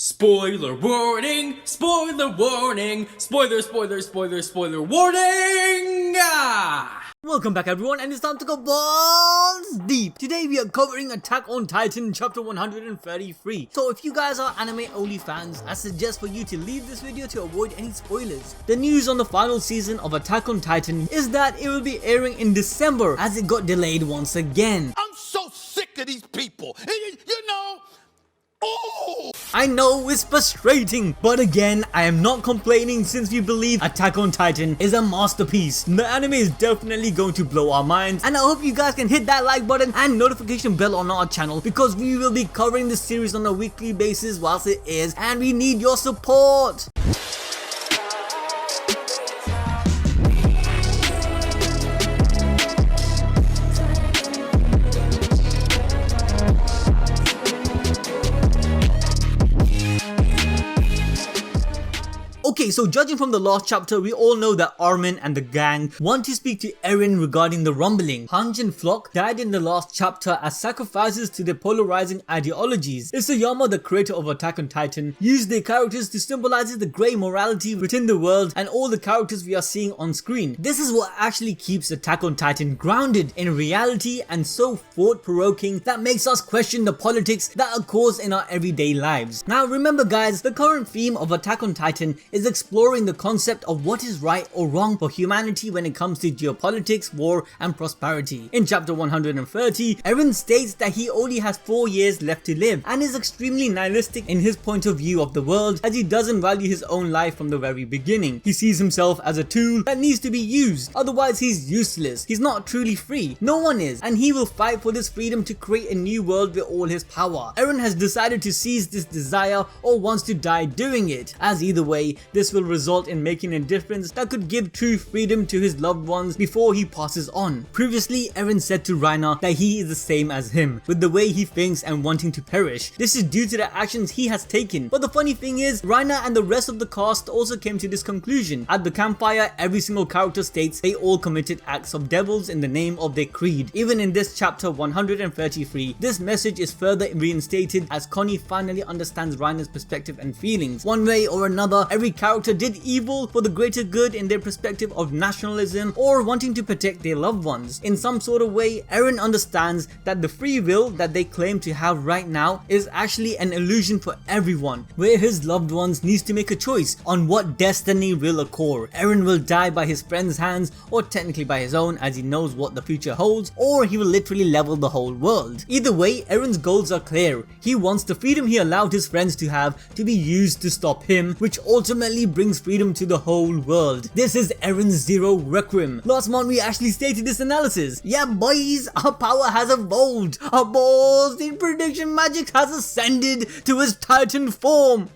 Spoiler warning! Spoiler warning! Spoiler warning! Welcome back everyone, and it's time to go balls deep. Today we are covering Attack on Titan chapter 133. So if you guys are anime only fans, I suggest for you to leave this video to avoid any spoilers. The news on the final season of Attack on Titan is that it will be airing in December as it got delayed once again. I'm so sick of these people. You know. Oh! I know it's frustrating, but again, I am not complaining since we believe Attack on Titan is a masterpiece. The anime is definitely going to blow our minds, and I hope you guys can hit that like button and notification bell on our channel because we will be covering this series on a weekly basis whilst it airs, and we need your support. Okay, so judging from the last chapter, we all know that Armin and the gang want to speak to Eren regarding the rumbling. Hange and Flock died in the last chapter as sacrifices to their polarizing ideologies. Isayama, the creator of Attack on Titan, used their characters to symbolize the grey morality within the world and all the characters we are seeing on screen. This is what actually keeps Attack on Titan grounded in reality and so thought-provoking that makes us question the politics that occurs in our everyday lives. Now remember guys, the current theme of Attack on Titan is exploring the concept of what is right or wrong for humanity when it comes to geopolitics, war and prosperity. In chapter 130, Eren states that he only has 4 years left to live and is extremely nihilistic in his point of view of the world as he doesn't value his own life from the very beginning. He sees himself as a tool that needs to be used, otherwise he's useless. He's not truly free. No one is, and he will fight for this freedom to create a new world with all his power. Eren has decided to seize this desire or wants to die doing it, as either way, this will result in making a difference that could give true freedom to his loved ones before he passes on. Previously, Eren said to Reiner that he is the same as him, with the way he thinks and wanting to perish. This is due to the actions he has taken. But the funny thing is, Reiner and the rest of the cast also came to this conclusion. At the campfire, every single character states they all committed acts of devils in the name of their creed. Even in this chapter 133, this message is further reinstated as Connie finally understands Reiner's perspective and feelings. One way or another, every character did evil for the greater good in their perspective of nationalism or wanting to protect their loved ones. In some sort of way, Eren understands that the free will that they claim to have right now is actually an illusion for everyone, where his loved ones needs to make a choice on what destiny will occur. Eren will die by his friend's hands, or technically by his own as he knows what the future holds, or he will literally level the whole world. Either way, Eren's goals are clear. He wants the freedom he allowed his friends to have to be used to stop him, which ultimately brings freedom to the whole world. This is Eren's Zero Requiem. Last month we actually stated this analysis. Yeah boys, our power has evolved. Our balls in prediction magic has ascended to its Titan form.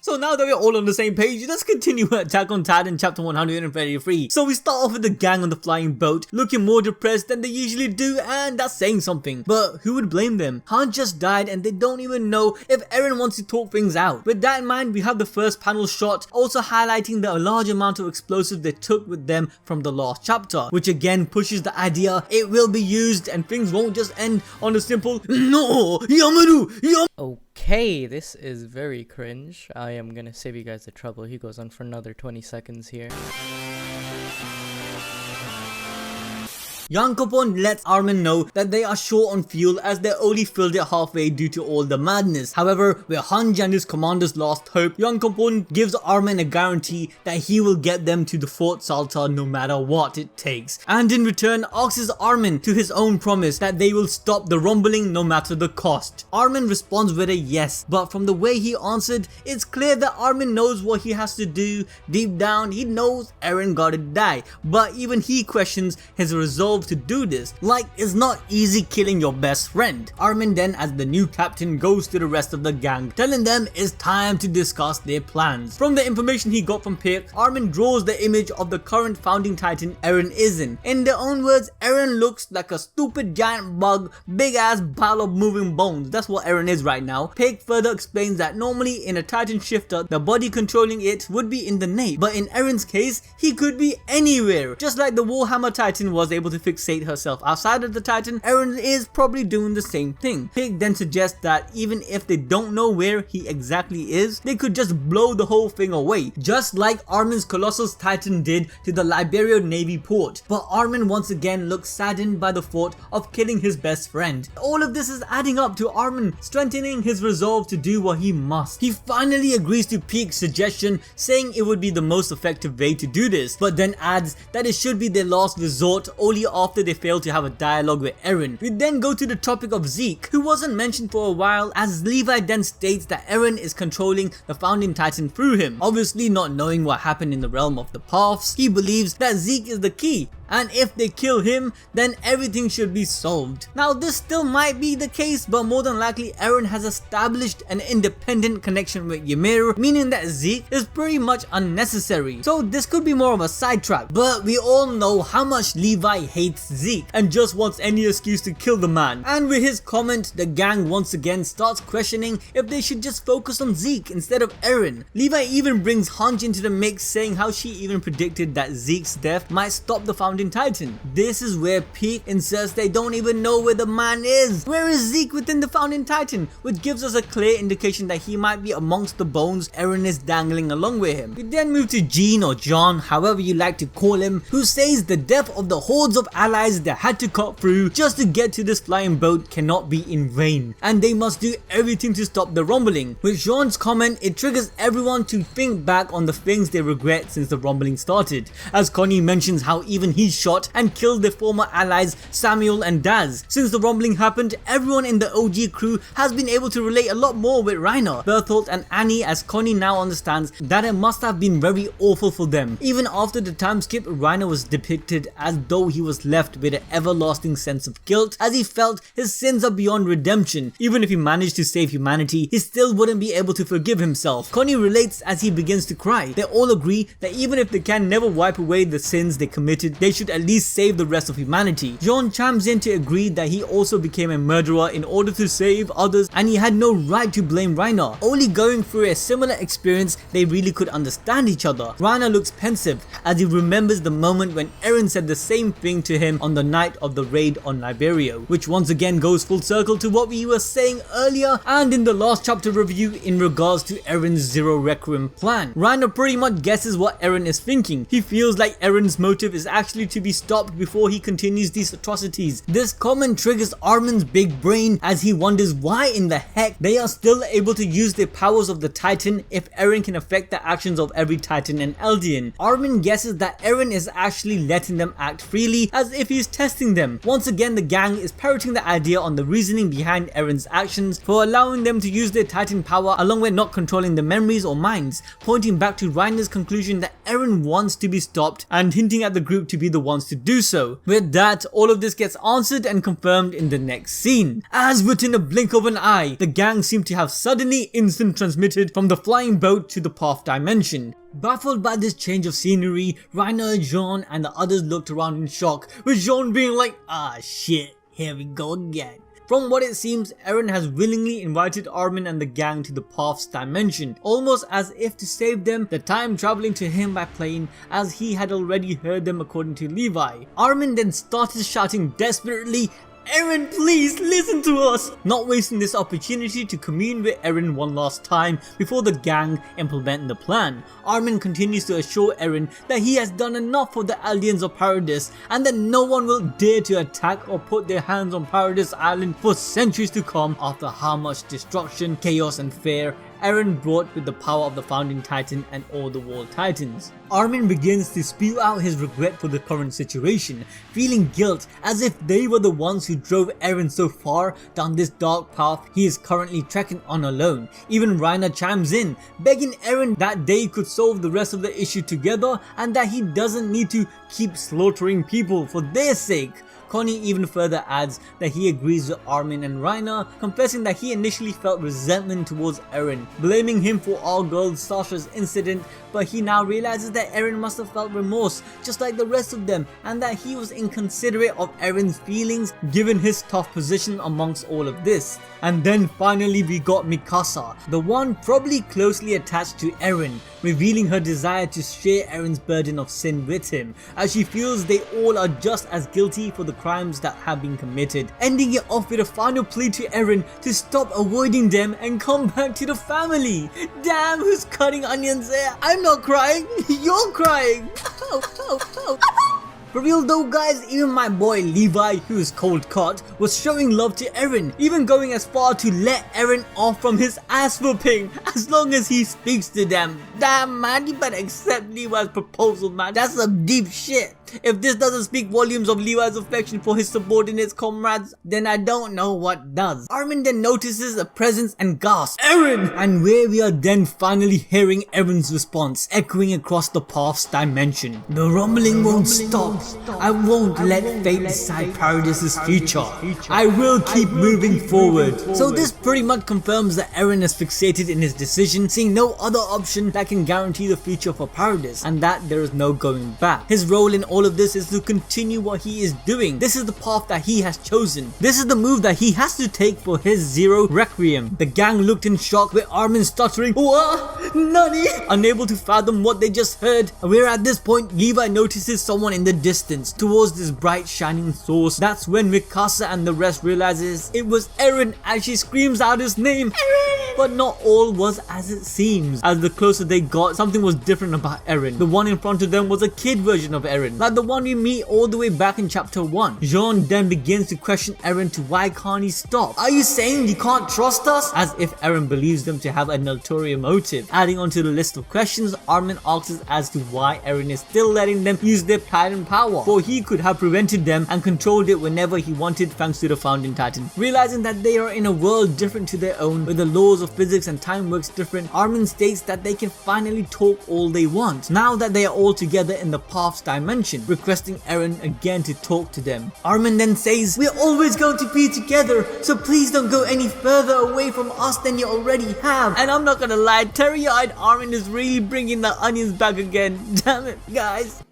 So now that we're all on the same page, let's continue Attack on Titan chapter 133. So we start off with the gang on the flying boat, looking more depressed than they usually do, and that's saying something. But who would blame them? Han just died and they don't even know if Eren wants to talk things out. With that in mind, we have the first panel shot, also highlighting the large amount of explosives they took with them from the last chapter, which again pushes the idea it will be used and things won't just end on a simple "No, Yamaru, Okay, this is very cringe. I am gonna save you guys the trouble. He goes on for another 20 seconds here. Yankopon lets Armin know that they are short on fuel as they only filled it halfway due to all the madness. However, with Hange and his commanders lost hope, Yankopon gives Armin a guarantee that he will get them to the Fort Salta no matter what it takes, and in return asks Armin to his own promise that they will stop the rumbling no matter the cost. Armin responds with a yes, but from the way he answered, it's clear that Armin knows what he has to do. Deep down, he knows Eren gotta die, but even he questions his resolve resolve to do this. Like, it's not easy killing your best friend. Armin then, as the new captain, goes to the rest of the gang, telling them it's time to discuss their plans. From the information he got from Pieck, Armin draws the image of the current founding titan Eren is in. In their own words, Eren looks like a stupid giant bug, big ass pile of moving bones. That's what Eren is right now. Pieck further explains that normally in a titan shifter, the body controlling it would be in the nape, but in Eren's case, he could be anywhere. Just like the Warhammer Titan was able to fixate herself outside of the Titan, Eren is probably doing the same thing. Pieck then suggests that even if they don't know where he exactly is, they could just blow the whole thing away, just like Armin's Colossus Titan did to the Liberia Navy port. But Armin once again looks saddened by the thought of killing his best friend. All of this is adding up to Armin strengthening his resolve to do what he must. He finally agrees to Pieck's suggestion, saying it would be the most effective way to do this, but then adds that it should be their last resort only after they fail to have a dialogue with Eren. We then go to the topic of Zeke, who wasn't mentioned for a while, as Levi then states that Eren is controlling the founding titan through him. Obviously not knowing what happened in the realm of the paths, he believes that Zeke is the key, and if they kill him, then everything should be solved. Now this still might be the case, but more than likely Eren has established an independent connection with Ymir, meaning that Zeke is pretty much unnecessary. So this could be more of a sidetrack, but we all know how much Levi hates Zeke and just wants any excuse to kill the man. And with his comment, the gang once again starts questioning if they should just focus on Zeke instead of Eren. Levi even brings Hanj into the mix, saying how she even predicted that Zeke's death might stop the founding titan. This is where Pieck insists they don't even know where the man is. Where is Zeke within the founding titan? Which gives us a clear indication that he might be amongst the bones Eren is dangling along with him. We then move to Jean, or John, however you like to call him, who says the death of the hordes of allies that had to cut through just to get to this flying boat cannot be in vain, and they must do everything to stop the rumbling. With Jean's comment, it triggers everyone to think back on the things they regret since the rumbling started, as Connie mentions how even he shot and killed their former allies Samuel and Daz. Since the rumbling happened, everyone in the OG crew has been able to relate a lot more with Reiner, Berthold and Annie, as Connie now understands that it must have been very awful for them. Even after the time skip, Reiner was depicted as though he was left with an everlasting sense of guilt, as he felt his sins are beyond redemption. Even if he managed to save humanity, he still wouldn't be able to forgive himself. Connie relates as he begins to cry. They all agree that even if they can never wipe away the sins they committed, they should at least save the rest of humanity. Jean chimes in to agree that he also became a murderer in order to save others, and he had no right to blame Reiner. Only going through a similar experience, they really could understand each other. Reiner looks pensive as he remembers the moment when Eren said the same thing to him on the night of the raid on Liberia, which once again goes full circle to what we were saying earlier and in the last chapter review in regards to Eren's Zero Requiem plan. Reiner pretty much guesses what Eren is thinking. He feels like Eren's motive is actually to be stopped before he continues these atrocities. This comment triggers Armin's big brain as he wonders why in the heck they are still able to use the powers of the Titan if Eren can affect the actions of every Titan and Eldian. Armin guesses that Eren is actually letting them act freely as if he's testing them. Once again, the gang is parroting the idea on the reasoning behind Eren's actions for allowing them to use their Titan power along with not controlling the memories or minds, pointing back to Reiner's conclusion that Eren wants to be stopped and hinting at the group to be the ones to do so. With that, all of this gets answered and confirmed in the next scene. As within a blink of an eye, the gang seem to have suddenly instant transmitted from the flying boat to the path dimension. Baffled by this change of scenery, Reiner, Jean and the others looked around in shock, with Jean being like, "Ah shit, here we go again." From what it seems, Eren has willingly invited Armin and the gang to the Path's dimension, almost as if to save them the time traveling to him by plane, as he had already heard them according to Levi. Armin then started shouting desperately, "Eren, please listen to us!" Not wasting this opportunity to commune with Eren one last time before the gang implement the plan. Armin continues to assure Eren that he has done enough for the Eldians of Paradis and that no one will dare to attack or put their hands on Paradis Island for centuries to come after how much destruction, chaos and fear Eren brought with the power of the founding titan and all the wall titans. Armin begins to spew out his regret for the current situation, feeling guilt as if they were the ones who drove Eren so far down this dark path he is currently trekking on alone. Even Reiner chimes in, begging Eren that they could solve the rest of the issue together and that he doesn't need to keep slaughtering people for their sake. Connie even further adds that he agrees with Armin and Reiner, confessing that he initially felt resentment towards Eren, blaming him for our girl Sasha's incident, but he now realizes that Eren must have felt remorse just like the rest of them, and that he was inconsiderate of Eren's feelings given his tough position amongst all of this. And then finally we got Mikasa, the one probably closely attached to Eren, revealing her desire to share Eren's burden of sin with him, as she feels they all are just as guilty for the crimes that have been committed, ending it off with a final plea to Eren to stop avoiding them and come back to the family. Damn, who's cutting onions there? I'm not crying, you're crying. For real though guys, even my boy Levi, who is cold cut, was showing love to Eren, even going as far to let Eren off from his ass whooping as long as he speaks to them. Damn man, you better accept Levi's proposal man, that's some deep shit. If this doesn't speak volumes of Levi's affection for his subordinates comrades, then I don't know what does. Armin then notices a presence and gasps, Eren! And where we are then finally hearing Eren's response echoing across the path's dimension. The rumbling won't stop. I won't let fate decide Paradis's future. I will keep moving forward. So this pretty much confirms that Eren is fixated in his decision, seeing no other option that can guarantee the future for Paradis, and that there is no going back. His role in all of this is to continue what he is doing. This is the path that he has chosen. This is the move that he has to take for his Zero Requiem. The gang looked in shock with Armin stuttering, "What? Nani?" unable to fathom what they just heard. Where at this point Levi notices someone in the distance towards this bright shining source. That's when Mikasa and the rest realizes it was Eren as she screams out his name, Eren! But not all was as it seems. As the closer they got, something was different about Eren. The one in front of them was a kid version of Eren, like the one we meet all the way back in chapter 1. Jean then begins to question Eren to why can't he stop. Are you saying you can't trust us? As if Eren believes them to have an ulterior motive. Adding onto the list of questions, Armin asks as to why Eren is still letting them use their Titan power, for he could have prevented them and controlled it whenever he wanted thanks to the founding Titan. Realizing that they are in a world different to their own, where the laws of physics and time works different, Armin states that they can finally talk all they want, now that they are all together in the path's dimension, requesting Eren again to talk to them. Armin then says, "We're always going to be together, so please don't go any further away from us than you already have." And I'm not gonna lie, teary-eyed Armin is really bringing the onions back again. Damn it, guys.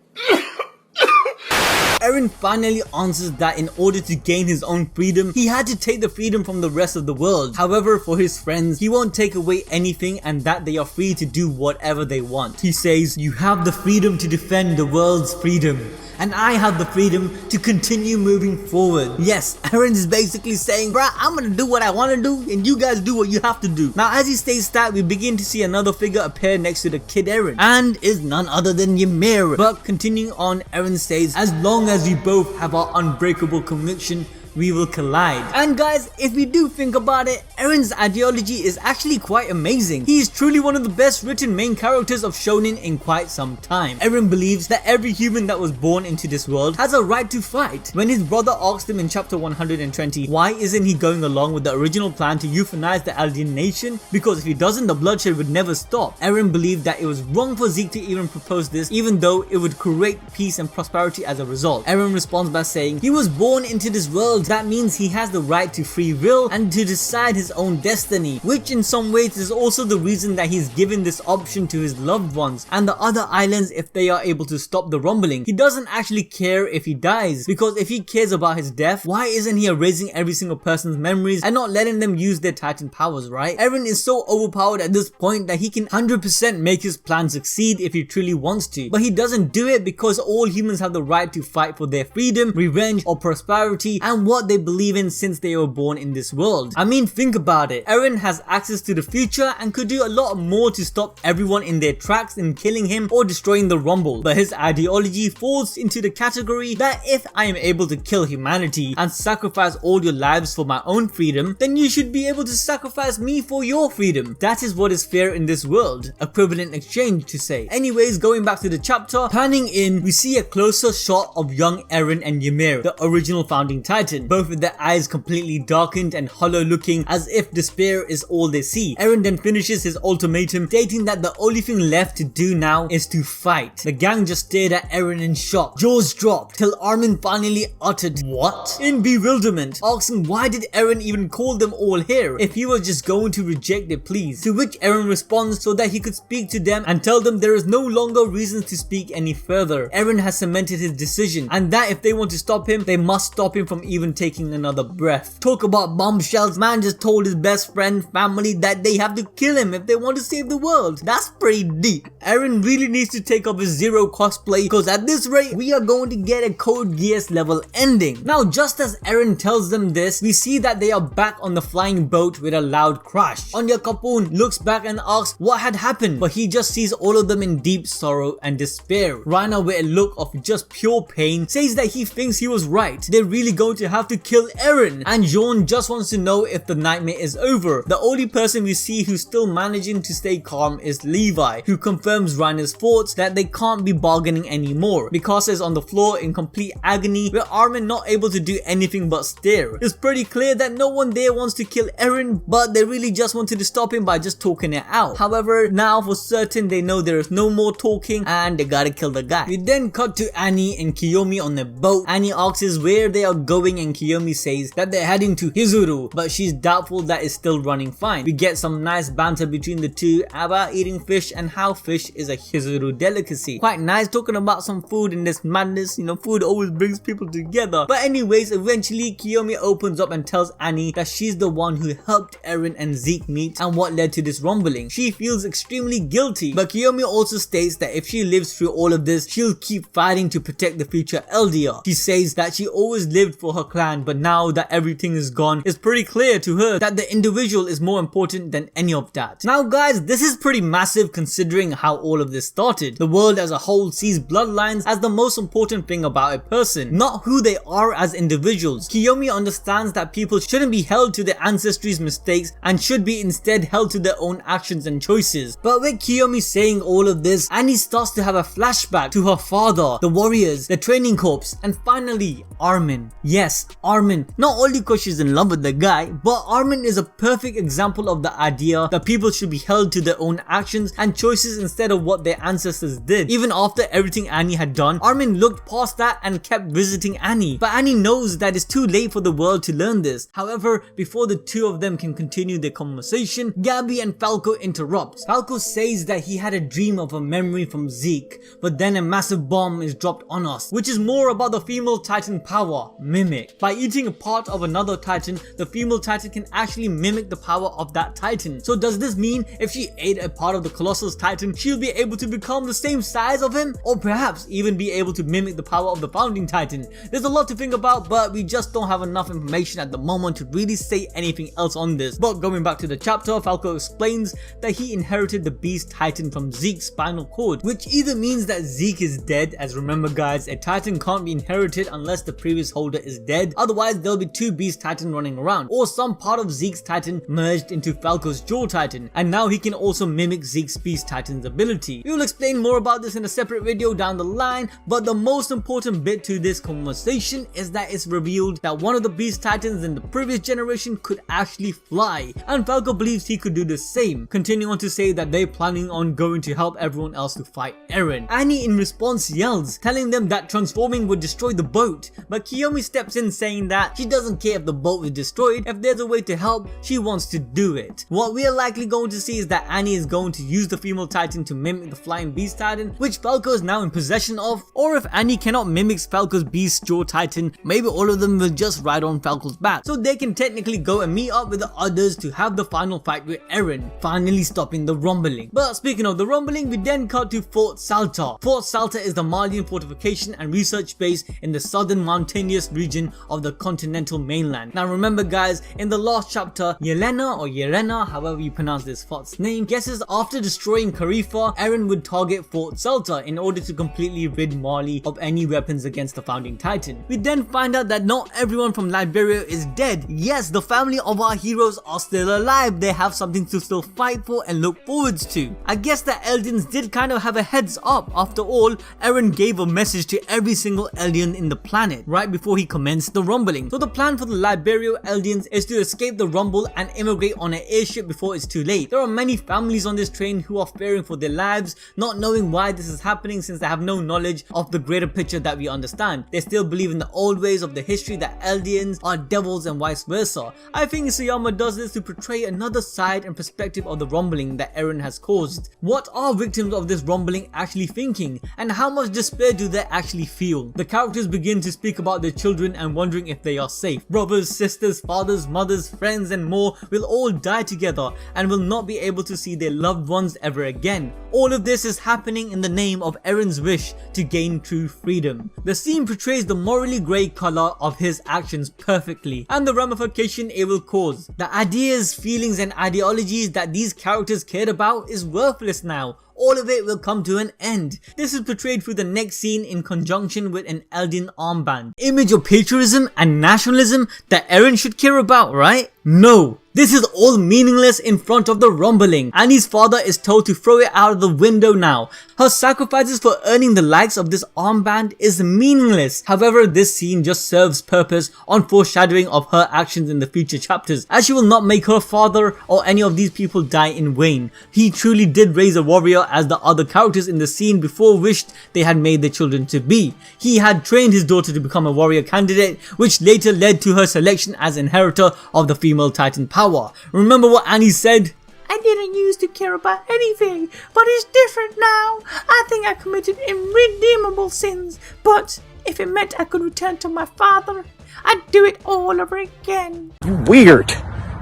Eren finally answers that in order to gain his own freedom, he had to take the freedom from the rest of the world. However, for his friends, he won't take away anything and that they are free to do whatever they want. He says, "You have the freedom to defend the world's freedom, and I have the freedom to continue moving forward." Yes, Eren is basically saying, bruh, I'm gonna do what I wanna do and you guys do what you have to do. Now as he states that, we begin to see another figure appear next to the kid Eren, and is none other than Ymir. But continuing on, Eren says, "As long as we both have our unbreakable conviction, we will collide." And guys, if we do think about it, Eren's ideology is actually quite amazing. He is truly one of the best written main characters of shonen in quite some time. Eren believes that every human that was born into this world has a right to fight. When his brother asked him in chapter 120 why isn't he going along with the original plan to euthanize the Eldian nation, because if he doesn't the bloodshed would never stop, Eren believed that it was wrong for Zeke to even propose this, even though it would create peace and prosperity as a result. Eren responds by saying, "He was born into this world. That means he has the right to free will and to decide his own destiny," which in some ways is also the reason that he's given this option to his loved ones and the other islands if they are able to stop the rumbling. He doesn't actually care if he dies, because if he cares about his death, why isn't he erasing every single person's memories and not letting them use their Titan powers, right? Eren is so overpowered at this point that he can 100% make his plan succeed if he truly wants to, but he doesn't do it because all humans have the right to fight for their freedom, revenge, or prosperity and what they believe in since they were born in this world. I mean, think about it. Eren has access to the future and could do a lot more to stop everyone in their tracks in killing him or destroying the Rumble, but his ideology falls into the category that if I am able to kill humanity and sacrifice all your lives for my own freedom, then you should be able to sacrifice me for your freedom. That is what is fair in this world. Equivalent exchange to say. Anyways, going back to the chapter, panning in, we see a closer shot of young Eren and Ymir, the original founding Titan. abandoned, both with their eyes completely darkened and hollow looking as if despair is all they see. Eren then finishes his ultimatum stating that the only thing left to do now is to fight. The gang just stared at Eren in shock, jaws dropped, till Armin finally uttered "What?" in bewilderment, asking why did Eren even call them all here if he was just going to reject their pleas, to which Eren responds so that he could speak to them and tell them there is no longer reasons to speak any further. Eren has cemented his decision and that if they want to stop him, they must stop him from even taking another breath. Talk about bombshells, man just told his best friend, family that they have to kill him if they want to save the world. That's pretty deep. Eren really needs to take off his Zero cosplay because at this rate, we are going to get a Code Geass level ending. Now just as Eren tells them this, we see that they are back on the flying boat with a loud crash. Anya Kapun looks back and asks what had happened, but he just sees all of them in deep sorrow and despair. Reiner, with a look of just pure pain, says that he thinks he was right. They're really going to have to kill Eren. And Jean just wants to know if the nightmare is over. The only person we see who's still managing to stay calm is Levi, who confirms Reiner's thoughts that they can't be bargaining anymore. Mikasa is on the floor in complete agony, with Armin not able to do anything but stare. It's pretty clear that no one there wants to kill Eren, but they really just wanted to stop him by just talking it out. However, now for certain they know there is no more talking and they gotta kill the guy. We then cut to Annie and Kiyomi on the boat. Annie asks where they are going and Kiyomi says that they're heading to Hizuru, but she's doubtful that it's still running fine. We get some nice banter between the two about eating fish and how fish is a Hizuru delicacy. Quite nice talking about some food in this madness, you know, food always brings people together. But anyways, eventually Kiyomi opens up and tells Annie that she's the one who helped Eren and Zeke meet and what led to this rumbling. She feels extremely guilty, but Kiyomi also states that if she lives through all of this, she'll keep fighting to protect the future Eldia. She says that she always lived for her clan, but now that everything is gone, it's pretty clear to her that the individual is more important than any of that. Now guys, this is pretty massive considering how all of this started. The world as a whole sees bloodlines as the most important thing about a person, not who they are as individuals. Kiyomi understands that people shouldn't be held to their ancestry's mistakes and should be instead held to their own actions and choices. But with Kiyomi saying all of this, Annie starts to have a flashback to her father, the warriors, the training corps, and finally Armin. Yes, Armin, not only because she's in love with the guy, but Armin is a perfect example of the idea that people should be held to their own actions and choices instead of what their ancestors did. Even after everything Annie had done, Armin looked past that and kept visiting Annie. But Annie knows that it's too late for the world to learn this. However, before the two of them can continue their conversation, Gabby and Falco interrupt. Falco says that he had a dream of a memory from Zeke, but then a massive bomb is dropped on us, which is more about the female Titan power, Mimic. By eating a part of another Titan, the female Titan can actually mimic the power of that Titan. So does this mean if she ate a part of the Colossus Titan, she'll be able to become the same size of him? Or perhaps even be able to mimic the power of the Founding Titan? There's a lot to think about, but we just don't have enough information at the moment to really say anything else on this. But going back to the chapter, Falco explains that he inherited the Beast Titan from Zeke's spinal cord, which either means that Zeke is dead, as remember guys, a Titan can't be inherited unless the previous holder is dead, otherwise there'll be two Beast Titan running around, or some part of Zeke's Titan merged into Falco's Jaw Titan, and now he can also mimic Zeke's Beast Titan's ability. We will explain more about this in a separate video down the line, but the most important bit to this conversation is that it's revealed that one of the Beast Titans in the previous generation could actually fly, and Falco believes he could do the same, continuing on to say that they're planning on going to help everyone else to fight Eren. Annie in response yells, telling them that transforming would destroy the boat, but Kiyomi steps in saying that she doesn't care if the boat is destroyed, if there's a way to help, she wants to do it. What we are likely going to see is that Annie is going to use the female Titan to mimic the Flying Beast Titan, which Falco is now in possession of, or if Annie cannot mimic Falco's Beast Jaw Titan, maybe all of them will just ride on Falco's back, so they can technically go and meet up with the others to have the final fight with Eren, finally stopping the rumbling. But speaking of the rumbling, we then cut to Fort Salta. Fort Salta is the Malian fortification and research base in the southern mountainous region of the continental mainland. Now remember guys, in the last chapter, Yelena or Yerena, however you pronounce this fort's name, guesses after destroying Karifa, Eren would target Fort Salta in order to completely rid Mali of any weapons against the Founding Titan. We then find out that not everyone from Liberia is dead. Yes, the family of our heroes are still alive. They have something to still fight for and look forwards to. I guess the Eldians did kind of have a heads up. After all, Eren gave a message to every single Eldian in the planet right before he commenced amidst the rumbling. So the plan for the Liberio Eldians is to escape the rumble and immigrate on an airship before it's too late. There are many families on this train who are fearing for their lives, not knowing why this is happening since they have no knowledge of the greater picture that we understand. They still believe in the old ways of the history that Eldians are devils and vice versa. I think Isayama does this to portray another side and perspective of the rumbling that Eren has caused. What are victims of this rumbling actually thinking, and how much despair do they actually feel? The characters begin to speak about their children and wondering if they are safe. Brothers, sisters, fathers, mothers, friends and more will all die together and will not be able to see their loved ones ever again. All of this is happening in the name of Eren's wish to gain true freedom. The scene portrays the morally grey colour of his actions perfectly and the ramification it will cause. The ideas, feelings and ideologies that these characters cared about is worthless now. All of it will come to an end. This is portrayed through the next scene in conjunction with an Eldian armband. Image of patriotism and nationalism that Eren should care about, right? No. This is all meaningless in front of the rumbling. Annie's father is told to throw it out of the window now. Her sacrifices for earning the likes of this armband is meaningless. However, this scene just serves purpose on foreshadowing of her actions in the future chapters, as she will not make her father or any of these people die in vain. He truly did raise a warrior as the other characters in the scene before wished they had made their children to be. He had trained his daughter to become a warrior candidate, which later led to her selection as inheritor of the female Titan power. Remember what Annie said? I didn't used to care about anything, but it's different now. I think I committed irredeemable sins, but if it meant I could return to my father, I'd do it all over again. You weird,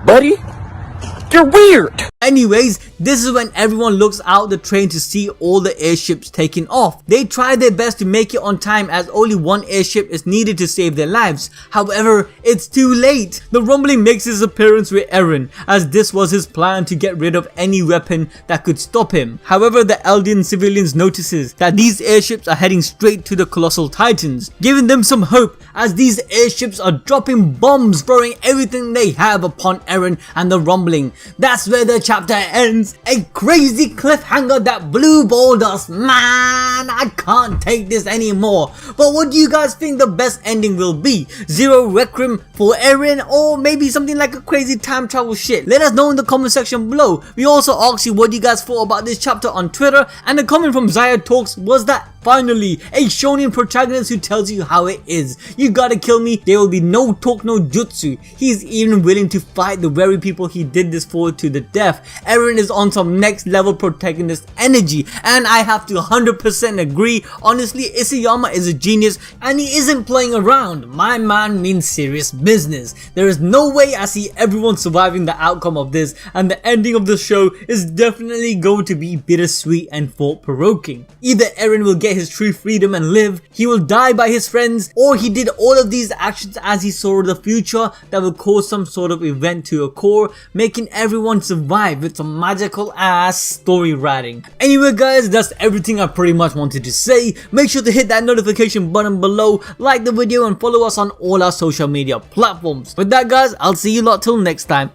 buddy. You're weird! Anyways, this is when everyone looks out the train to see all the airships taking off. They try their best to make it on time as only one airship is needed to save their lives. However, it's too late. The rumbling makes his appearance with Eren, as this was his plan to get rid of any weapon that could stop him. However, the Eldian civilians notices that these airships are heading straight to the Colossal Titans, giving them some hope as these airships are dropping bombs, throwing everything they have upon Eren and the rumbling. That's where the chapter ends. A crazy cliffhanger that blue balled us. Man, I can't take this anymore. But what do you guys think the best ending will be? Zero Requiem for Eren, or maybe something like a crazy time travel shit? Let us know in the comment section below. We also asked you what you guys thought about this chapter on Twitter, and the comment from Zaya Talks was that finally a shonen protagonist who tells you how it is. You gotta kill me, there will be no talk, no jutsu. He's even willing to fight the very people he did this for to the death. Eren is on some next level protagonist energy, and I have to 100% agree. Honestly, Isayama is a genius and he isn't playing around. My man means serious business. There is no way I see everyone surviving the outcome of this, and the ending of the show is definitely going to be bittersweet and thought-provoking. Either Eren will get his true freedom and live, he will die by his friends, or he did all of these actions as he saw the future that will cause some sort of event to occur, making everyone survive with some magical ass story writing. Anyway guys, that's everything I pretty much wanted to say. Make sure to hit that notification button below, like the video and follow us on all our social media platforms. With that guys, I'll see you lot till next time.